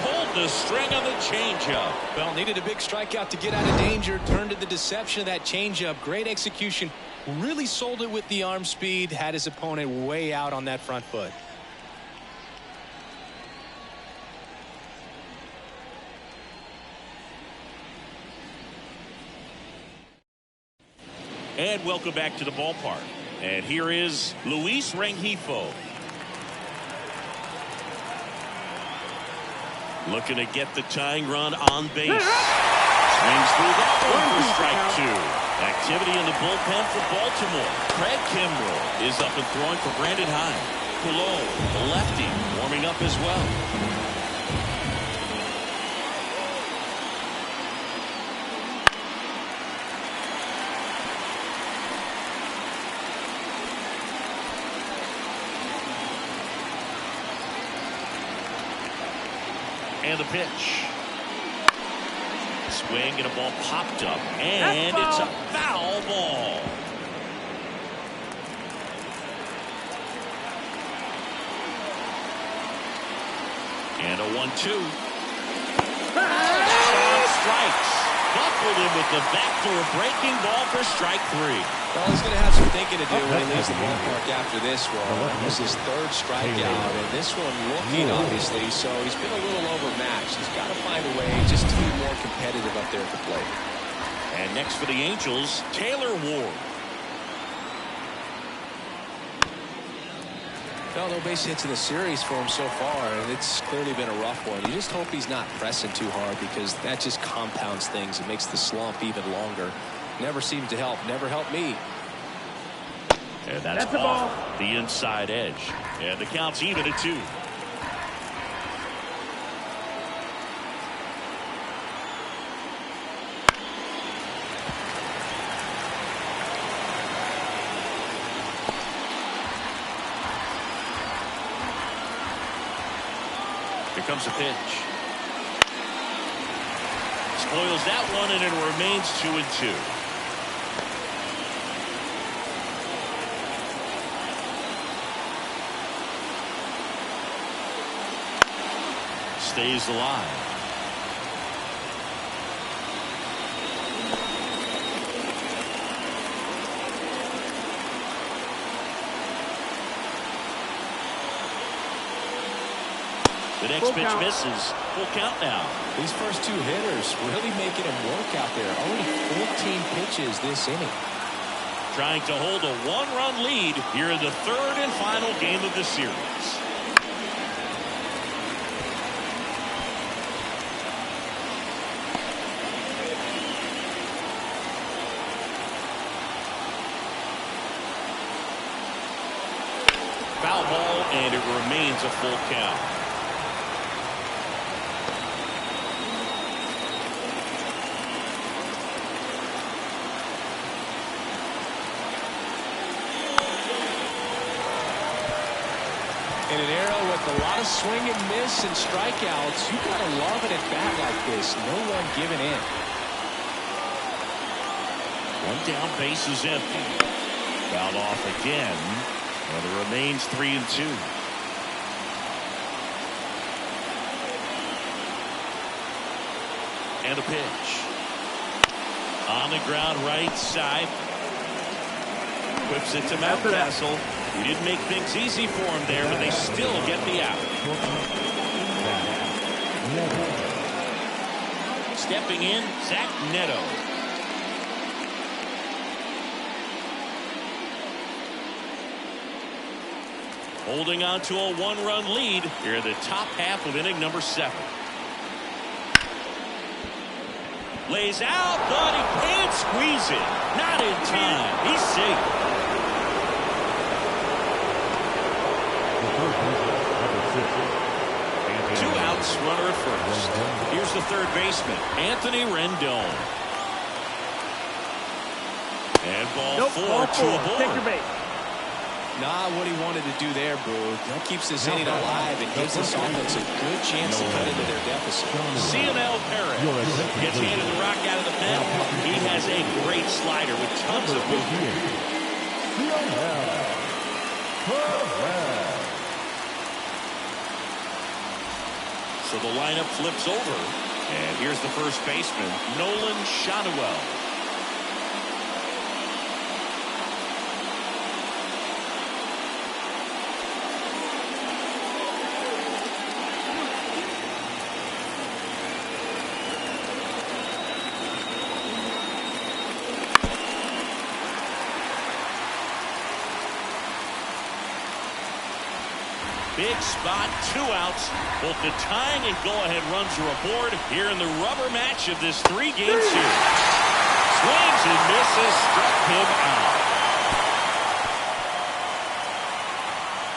Pulled the string on the changeup. Well, needed a big strikeout to get out of danger. Turned to the deception of that changeup. Great execution. Really sold it with the arm speed. Had his opponent way out on that front foot. And welcome back to the ballpark. And here is Luis Rengifo. Looking to get the tying run on base. Swings through that one for strike 2. Activity in the bullpen for Baltimore. Craig Kimbrell is up and throwing for Brandon Hyde. Coulomb, the lefty, warming up as well. And the pitch. Swing and a ball popped up. And it's a foul ball. And a 1-2. Strikes. Buckled him with the backdoor breaking ball for strike 3. Well, he's going to have some thinking to do when he leaves the ballpark after this one. This is his 3rd strikeout, and this one looking, obviously, so he's been a little overmatched. He's got to find a way just to be more competitive up there at the plate. And next for the Angels, Taylor Ward. Well, no base hits in the series for him so far, and it's clearly been a rough one. You just hope he's not pressing too hard because that just compounds things. It makes the slump even longer. Never seemed to help. Never helped me. And that's a ball. off the inside edge. And the count's even at 2. Here comes the pitch. Spoils that one, and it remains 2-2. Stays alive. The next pitch misses. Full count now. These first 2 hitters really making him work out there. Only 14 pitches this inning. Trying to hold a 1-run lead here in the 3rd and final game of the series. Foul ball, and it remains a full count. In an era with a lot of swing and miss and strikeouts, you gotta love an at-bat like this. No one giving in. One down, base is empty. Fouled off again. And it remains 3-2. And a pitch. On the ground, right side. Whips it to Mountcastle. He didn't make things easy for him there, but they still get the out. Stepping in, Zach Neto. Holding on to a 1-run lead here in the top half of inning number 7. Lays out, but he can't squeeze it. Not in time. He's safe. Two outs, runner at first. Here's the third baseman, Anthony Rendon. And ball 4 to a ball. Take your base. Nah, what he wanted to do there, Boo. That keeps this inning alive and gives this offense a good chance to cut into their deficit. CNL Perez gets handed the rock out of the pen. He has a great slider with tons of movement. So the lineup flips over. And here's the first baseman, Nolan Shotwell. Big spot, 2 outs. Both the tying and go-ahead runs are aboard here in the rubber match of this 3-game series. Swings and misses, struck him out.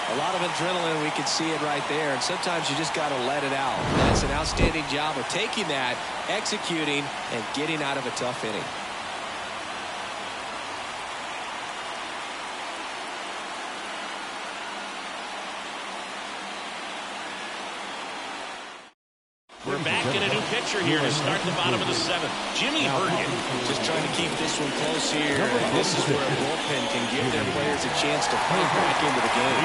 A lot of adrenaline, we can see it right there, and sometimes you just got to let it out. That's an outstanding job of taking that, executing, and getting out of a tough inning. We're back in a new pitcher here to start the bottom of the 7th. Jimmy Hurgen. Just trying to keep this one close here. This is where a bullpen can give their players a chance to fight back into the game.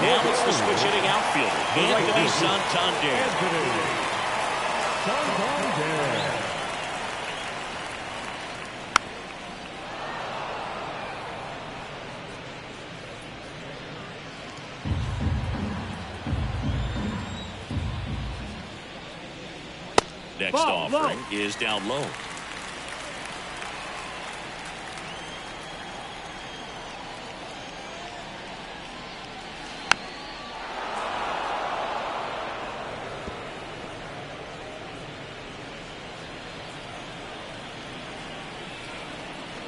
Now it's the switch hitting outfielder, Anthony Santander. Next offering is down low.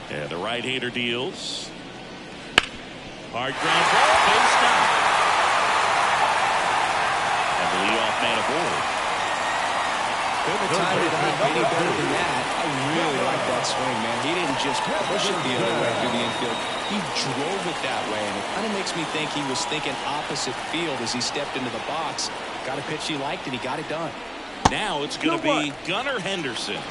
And the right-hander deals. Hard ground ball, base down. And the leadoff man aboard. Couldn't have timed it up any better than that. I really like that swing, man. He didn't just push it the other way through the infield. He drove it that way, and it kind of makes me think he was thinking opposite field as he stepped into the box. Got a pitch he liked, and he got it done. Now it's going to be Gunnar Henderson.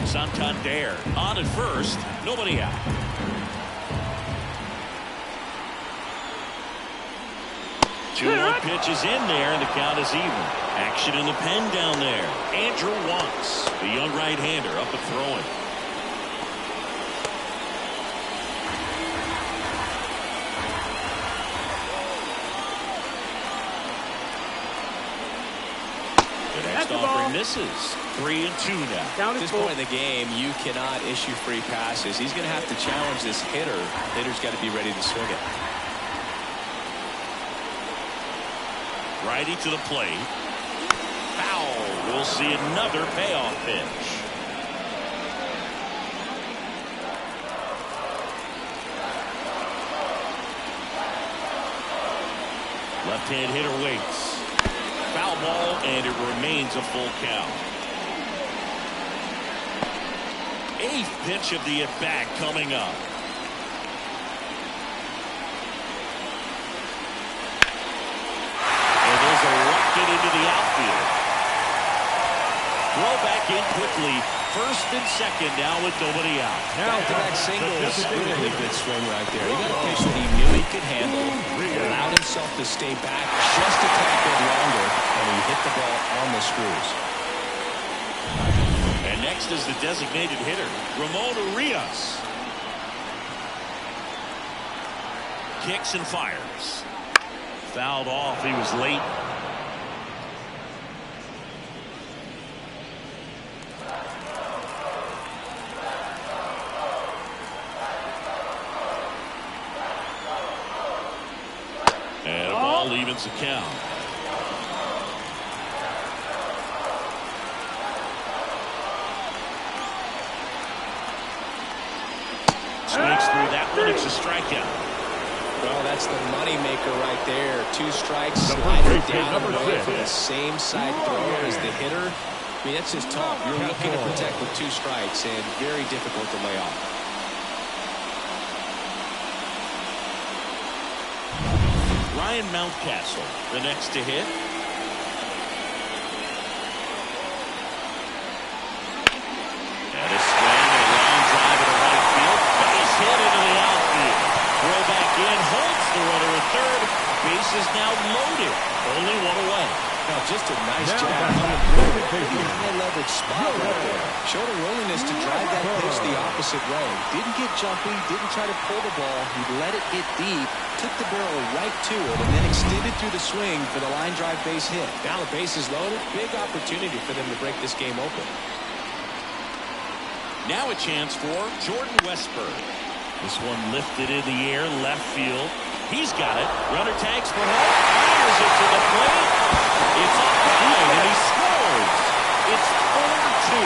Santander on at first, nobody out. Two-one pitch is in there, and the count is even. Action in the pen down there. Andrew Wantz, the young right-hander, up and throwing. The next offering misses. 3-2 now. At this point in the game, you cannot issue free passes. He's going to have to challenge this hitter. Hitter's got to be ready to swing it. Righty to the plate. Foul. We'll see another payoff pitch. Left-hand hitter waits. Foul ball, and it remains a full count. Eighth pitch of the at-bat coming up. A rocket into the outfield. Throw back in quickly. First and second now with nobody out. Back-to-back singles. Really good swing right there. He got a pitch that he knew he could handle. Allowed himself to stay back just a tad bit longer, and he hit the ball on the screws. And next is the designated hitter, Ramon Urias. Kicks and fires. Fouled off. He was late. And a ball evens the count. Snakes through that one. It's a strikeout. Well, that's the money maker right there. Two strikes, slide it down away from the same side thrower as the hitter. I mean, that's just tough. You're looking to protect with two strikes, and very difficult to lay off. Ryan Mountcastle, the next to hit. And a swing, a line drive to right field. Base hit into the outfield. Throw back in, holds the runner at third. Base is now loaded. Only one away. Now, just a nice jab coming through. High leverage spot right there. Showed a willingness to drive that pitch the opposite way. Didn't get jumpy, didn't try to pull the ball. He let it get deep, took the barrel right to it, and then extended through the swing for the line drive base hit. Now the base is loaded. Big opportunity for them to break this game open. Now a chance for Jordan Westburg. This one lifted in the air, left field. He's got it. Runner tags for home. Fires it to the plate. It's up high, and he scores. It's 4-2.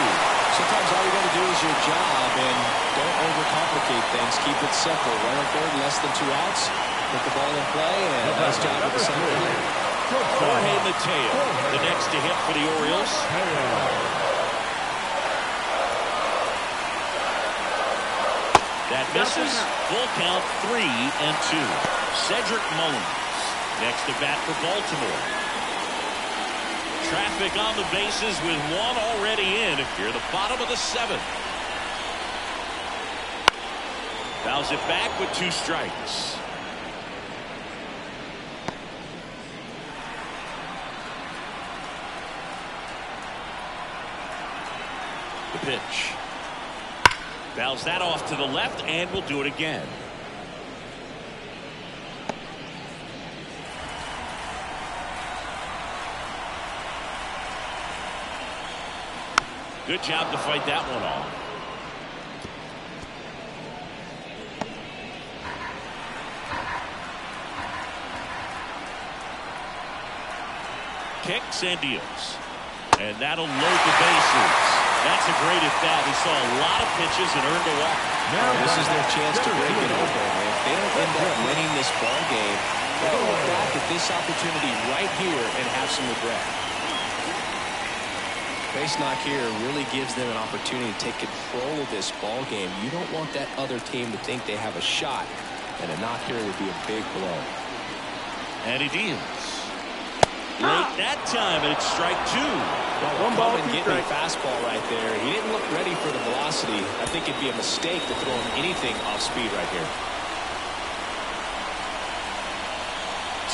Sometimes all you got to do is your job, and don't overcomplicate things. Keep it simple. Runner third, less than 2 outs. Put the ball in play, and nice job with the center field. Jorge Mateo, the next to hit for the Orioles. That misses. Full count, 3-2. Cedric Mullins next to bat for Baltimore. Traffic on the bases with one already in. Here, the bottom of the 7th. Fouls it back with 2 strikes. The pitch. Fouls that off to the left, and will do it again. Good job to fight that one off. Kicks and deals. And that'll load the bases. That's a great at bat. He saw a lot of pitches and earned a walk. Now this is their chance to break it open. If they don't end up winning this ball game, they're going to look back at this opportunity right here and have some regret. Base knock here really gives them an opportunity to take control of this ball game. You don't want that other team to think they have a shot, and a knock here would be a big blow. And he deals. Late that time, and it's strike 2. Well, one ball and getting a fastball right there. He didn't look ready for the velocity. I think it'd be a mistake to throw him anything off speed right here.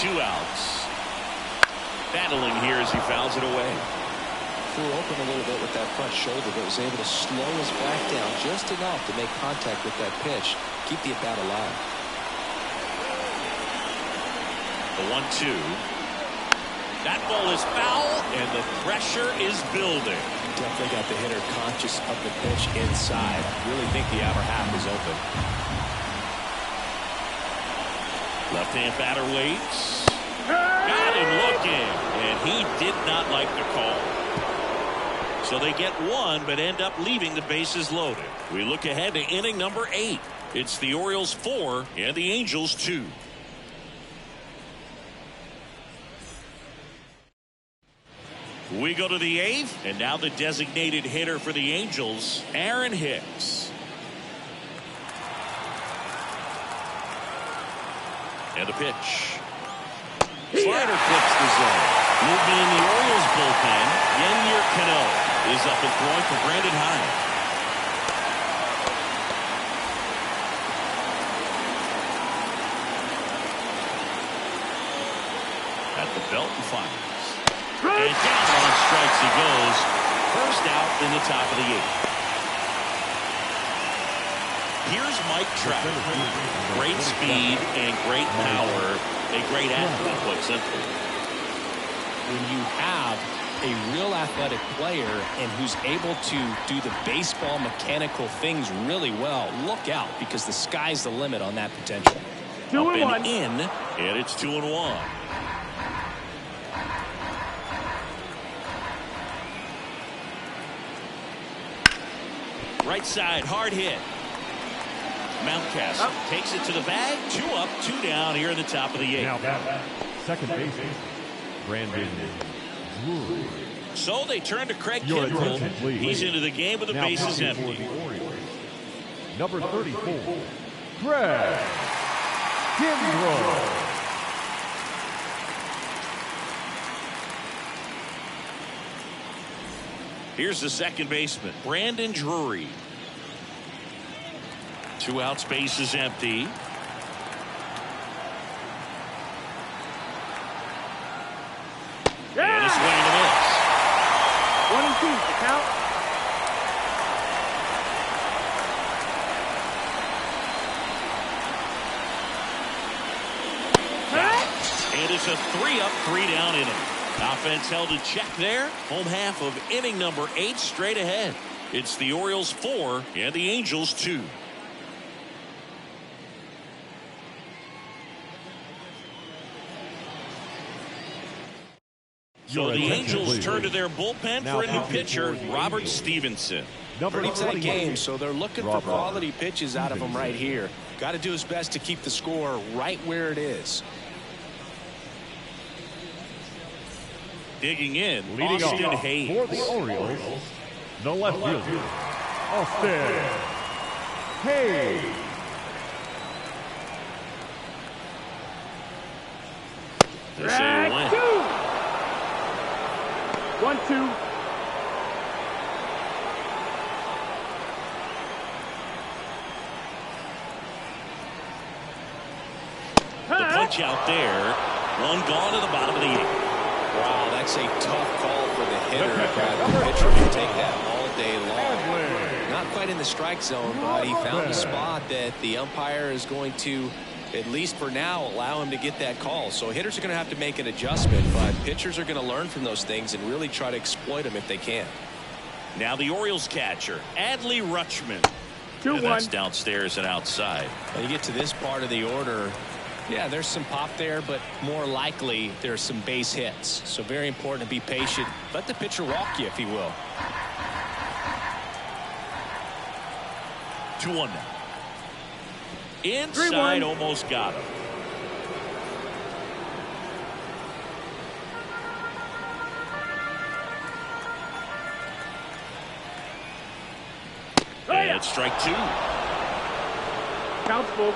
2 outs. Battling here as he fouls it away. Flew open a little bit with that front shoulder, but was able to slow his back down just enough to make contact with that pitch. Keep the at-bat alive. The 1-2. That ball is foul, and the pressure is building. Definitely got the hitter conscious of the pitch inside. Really think the outer half is open. Left-hand batter waits. Got him looking, and he did not like the call. So they get 1, but end up leaving the bases loaded. We look ahead to inning number 8. It's the Orioles 4 and the Angels 2. We go to the 8th, and now the designated hitter for the Angels, Aaron Hicks. And the pitch. Slider clips the zone. Movement in the Orioles bullpen. Yennier Cano is up and throwing for Brandon Hyde. At the belt and fires. And down on strikes he goes. First out in the top of the 8th. Here's Mike Trout. Great speed and great power. A great athlete, quite simply. When you have a real athletic player and who's able to do the baseball mechanical things really well, look out, because the sky's the limit on that potential. 2-1. And it's 2-1. Right side, hard hit. Mountcastle takes it to the bag. 2 up, 2 down here in the top of the 8th. Now second baseman, Brandon Drury. So they turn to Craig Kimbrell. He's into the game with the bases empty. Number 34, Craig Kimbrell. Here's the second baseman, Brandon Drury. 2 outs, base is empty. And a swing and a miss. 1-2, the count. And it's a 3 up, 3 down inning. Offense held in check there. Home half of inning number 8 straight ahead. It's the Orioles 4 and the Angels 2. So the Angels turn to their bullpen for a new pitcher, Robert Stevenson. Pretty tight game, so they're looking for quality pitches out of him right here. Got to do his best to keep the score right where it is. Digging in, Leading Austin off Hayes. for the Orioles, the left fielder, Austin Hayes. They say win. 1-2. The punch out there. 1 gone to the bottom of the 8th. Wow, that's a tough call for the hitter. The pitcher can take that all day long. Not quite in the strike zone, but he found a spot that the umpire is going to, at least for now, allow him to get that call. So hitters are going to have to make an adjustment, but pitchers are going to learn from those things and really try to exploit them if they can. Now the Orioles catcher, Adley Rutschman. 2-1. That's downstairs and outside. When you get to this part of the order, Yeah, there's some pop there, but more likely there's some base hits. So very important to be patient. Let the pitcher walk you, if he will. 2-1 now. Inside, almost got him. And strike 2. Count's full.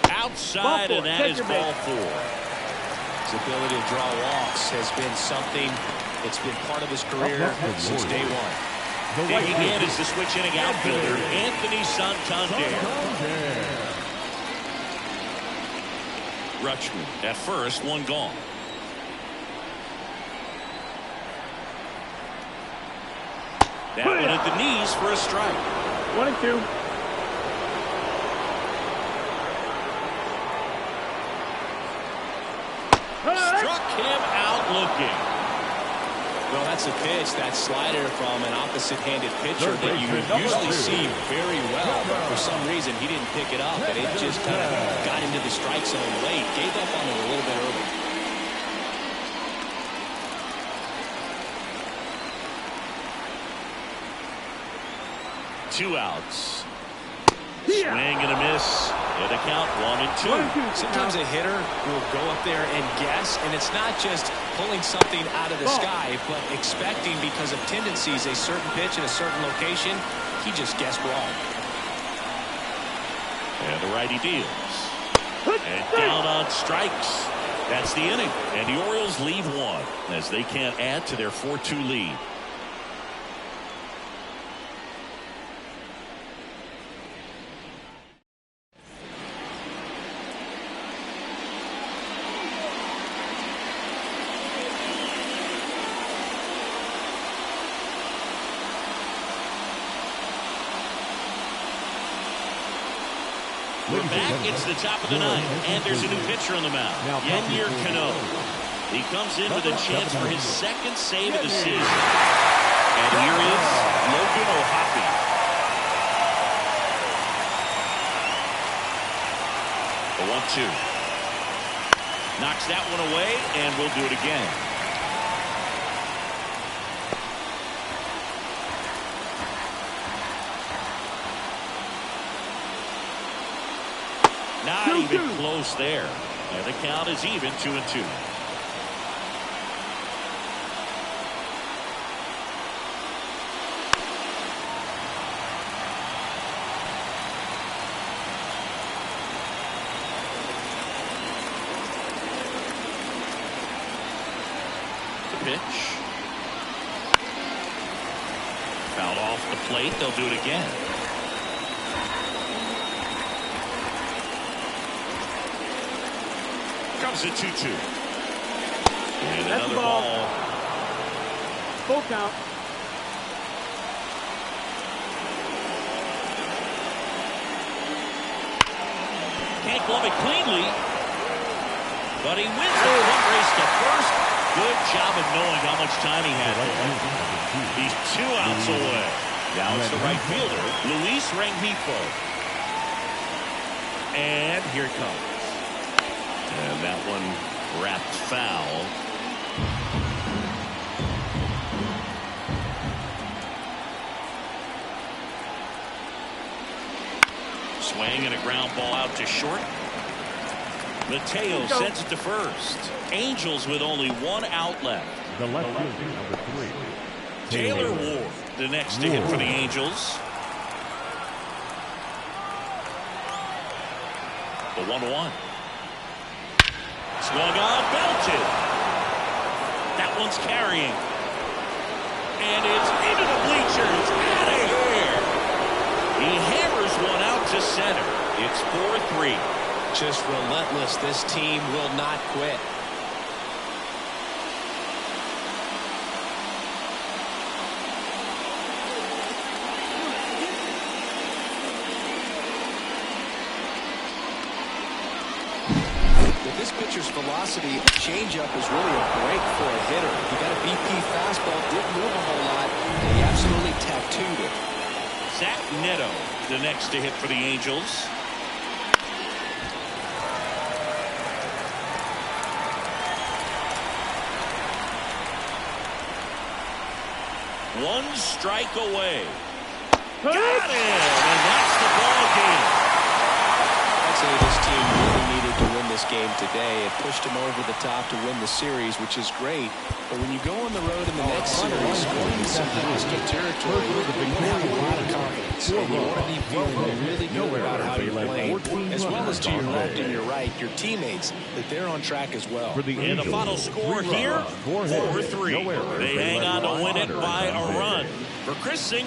Outside, and that is ball 4. His ability to draw walks has been something that's been part of his career since day one. Digging in is the switch inning outfielder, Anthony Santander. Rutschman at first, 1 gone. That one at the knees for a strike. 1-2. Struck him out looking. Well, that's a pitch, that slider from an opposite-handed pitcher that you usually see very well. But for some reason, he didn't pick it up, and it just kind of got into the strike zone late. Gave up on it a little bit early. Two outs. Swing and a miss. And a count 1-2. Sometimes a hitter will go up there and guess, and it's not just pulling something out of the sky, but expecting because of tendencies a certain pitch in a certain location. He just guessed wrong. And the righty deals. And down on strikes. That's the inning. And the Orioles leave 1 as they can't add to their 4-2 lead. We're back. It's the top of the 9th, and there's a new pitcher on the mound. Yennier Cano. He comes in with a chance for his 2nd save of the season. And here is Logan O'Hoppe. The 1-2. Knocks that one away, and we'll do it again. Not even close there. And the count is even 2-2. The pitch. Fouled off the plate. They'll do it again. Comes at 2-2. And another ball. Full count. Can't glove it cleanly. But he wins the one race to first. Good job of knowing how much time he had there. He's 2 outs away. Now it's the right fielder, Luis Rengifo. And here it comes. And that one wrapped foul. Swing and a ground ball out to short. Mateo sends it to first. Angels with only 1 out left. The left fielder, number 3. Taylor Ward, the next to hit for the Angels. The 1-1. Swung on, belted. That one's carrying. And it's into the bleachers. Out of here. He hammers one out to center. It's 4-3. Just relentless. This team will not quit. This pitcher's velocity, a changeup is really a break for a hitter. He got a BP fastball, didn't move a whole lot. He absolutely tattooed it. Zach Neto, the next to hit for the Angels. One strike away. Got it! And that's the ball game. I'd say this team really needed to win this game today. It pushed them over the top to win the series, which is great. But when you go on the road in the next series, going into some hostile territory, you want to have a lot of confidence. And you want to be feeling really good about how you're playing, as well as to your left and your right, your teammates, that they're on track as well. And the final score here, 4-3. They hang on to win it by a run. For Chris Singer.